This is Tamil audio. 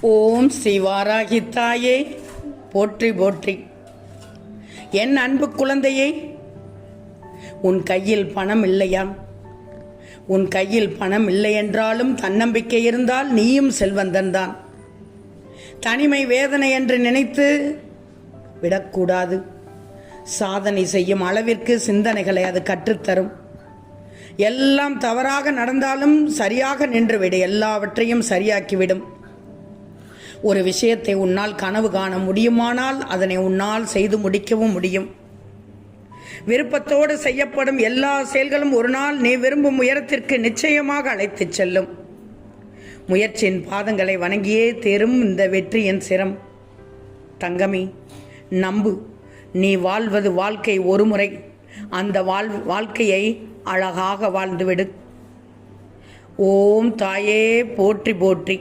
ஓம் ஸ்ரீ வாராகி தாயே போற்றி போற்றி. என் அன்பு குழந்தையே, உன் கையில் பணம் இல்லையா? உன் கையில் பணம் இல்லை என்றாலும் தன்னம்பிக்கை இருந்தால் நீயும் செல்வந்தன்தான். தனிமை வேதனை என்று நினைத்து விடக்கூடாது. சாதனை செய்யும் அளவிற்கு சிந்தனைகளை அது கற்றுத்தரும். எல்லாம் தவறாக நடந்தாலும் சரியாக நின்றுவிடு, எல்லாவற்றையும் சரியாக்கிவிடும். ஒரு விஷயத்தை உன்னால் கனவு காண முடியுமானால் அதனை உன்னால் செய்து முடிக்கவும் முடியும். விருப்பத்தோடு செய்யப்படும் எல்லா செயல்களும் ஒரு நாள் நீ விரும்பும் உயரத்திற்கு நிச்சயமாக அழைத்துச் செல்லும். முயற்சியின் பாதங்களை வணங்கியே தேரும் இந்த வெற்றியின் சிரம். தங்கமே, நம்பு. நீ வாழ்வது வாழ்க்கை ஒரு முறை. அந்த வாழ்க்கையை அழகாக வாழ்ந்துவிடு. ஓம் தாயே போற்றி போற்றி.